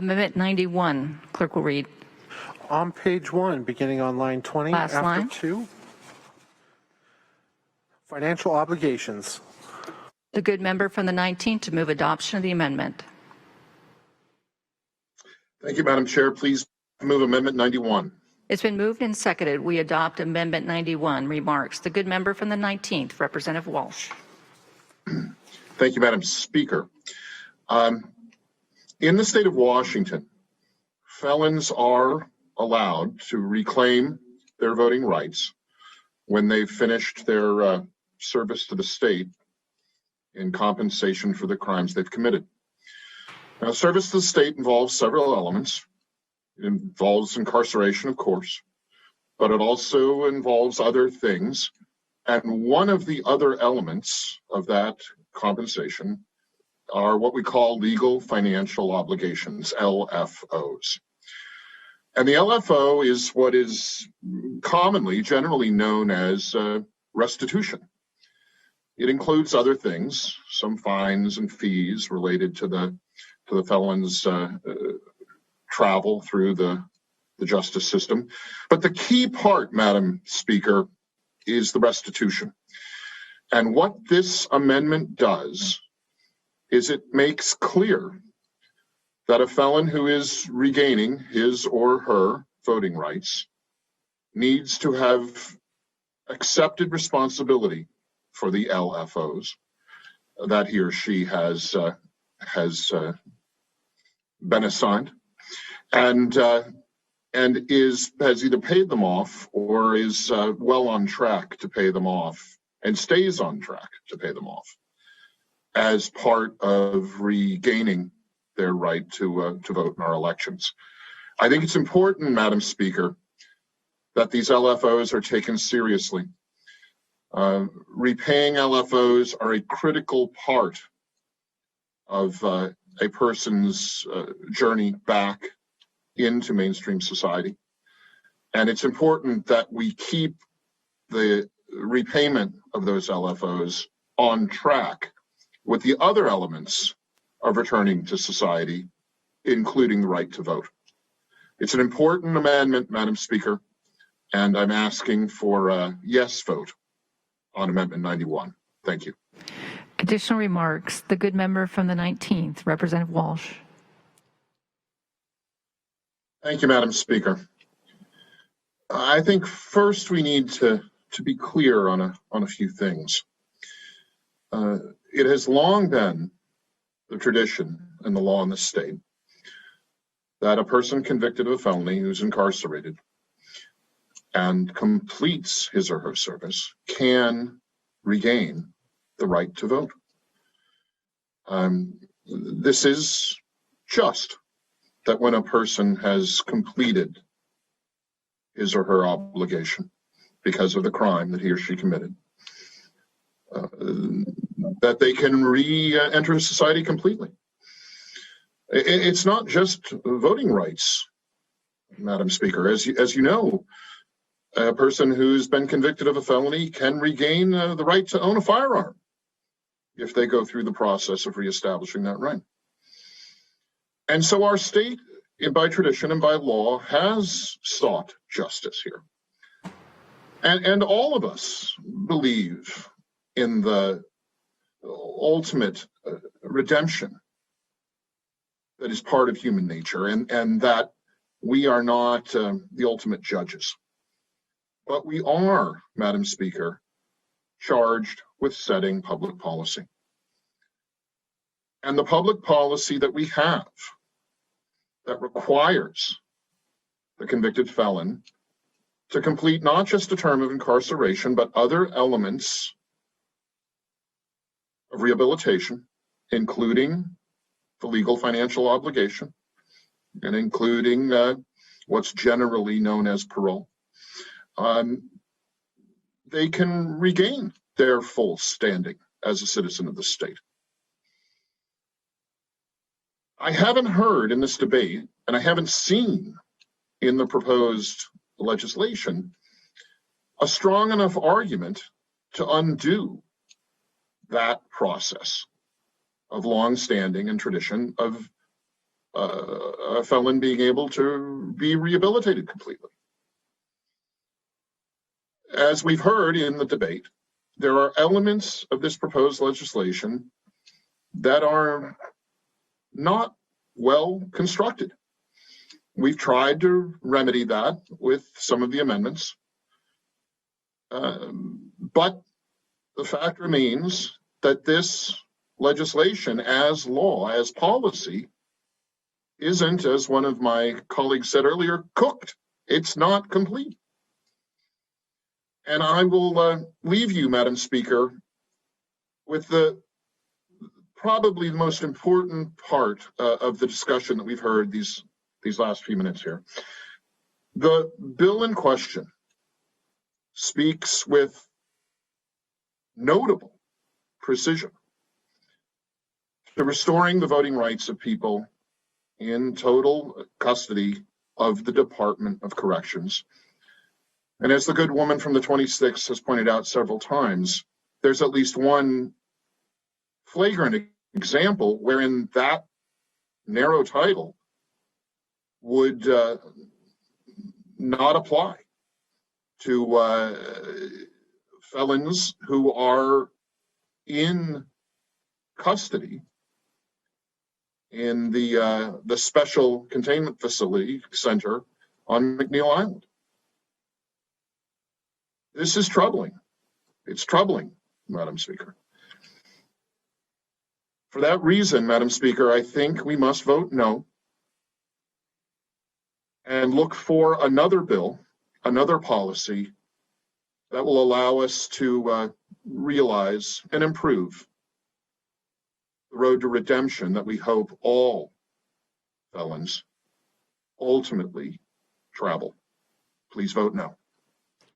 Amendment 91, clerk will read. On page 1, beginning on line 20, Last after line. 2, financial obligations. The good member from the 19th to move adoption of the amendment. Thank you, Madam Chair. Please move Amendment 91. It's been moved and seconded. We adopt Amendment 91. Remarks. The good member from the 19th, Representative Walsh. Thank you, Madam Speaker. In the state of Washington, felons are allowed to reclaim their voting rights when they've finished their service to the state in compensation for the crimes they've committed. Now, service to the state involves several elements. It involves incarceration, of course, but it also involves other things. And one of the other elements of that compensation are what we call legal financial obligations, LFOs. And the LFO is what is commonly, generally known as restitution. It includes other things, some fines and fees related to the felon's travel through the justice system. But the key part, Madam Speaker, is the restitution. And what this amendment does is it makes clear that a felon who is regaining his or her voting rights needs to have accepted responsibility for the LFOs that he or she has been assigned, and has either paid them off or is well on track to pay them off and stays on track to pay them off as part of regaining their right to vote in our elections. I think it's important, Madam Speaker, that these LFOs are taken seriously. Repaying LFOs are a critical part of a person's journey back into mainstream society. And it's important that we keep the repayment of those LFOs on track with the other elements of returning to society, including the right to vote. It's an important amendment, Madam Speaker, and I'm asking for a yes vote on Amendment 91. Thank you. Additional remarks. The good member from the 19th, Representative Walsh. Thank you, Madam Speaker. I think first we need to be clear on a few things. It has long been the tradition and the law in the state that a person convicted of a felony who's incarcerated and completes his or her service can regain the right to vote. This is just that when a person has completed his or her obligation because of the crime that he or she committed, that they can re-enter society completely. It's not just voting rights, Madam Speaker. As you know, a person who's been convicted of a felony can regain the right to own a firearm if they go through the process of reestablishing that right. And so our state, by tradition and by law, has sought justice here. And all of us believe in the ultimate redemption that is part of human nature, and that we are not the ultimate judges. But we are, Madam Speaker, charged with setting public policy. And the public policy that we have that requires the convicted felon to complete not just a term of incarceration, but other elements of rehabilitation, including the legal financial obligation and including what's generally known as parole. They can regain their full standing as a citizen of the state. I haven't heard in this debate, and I haven't seen in the proposed legislation, a strong enough argument to undo that process of longstanding and tradition of a felon being able to be rehabilitated completely. As we've heard in the debate, there are elements of this proposed legislation that are not well constructed. We've tried to remedy that with some of the amendments, but the fact remains that this legislation as law, as policy, isn't, as one of my colleagues said earlier, cooked. It's not complete. And I will leave you, Madam Speaker, with probably the most important part of the discussion that we've heard these last few minutes here. The bill in question speaks with notable precision to restoring the voting rights of people in total custody of the Department of Corrections. And as the good woman from the 26th has pointed out several times, there's at least one flagrant example wherein that narrow title would not apply to felons who are in custody in the special containment facility center on McNeil Island. This is troubling. It's troubling, Madam Speaker. For that reason, Madam Speaker, I think we must vote no and look for another bill, another policy that will allow us to realize and improve the road to redemption that we hope all felons ultimately travel. Please vote no.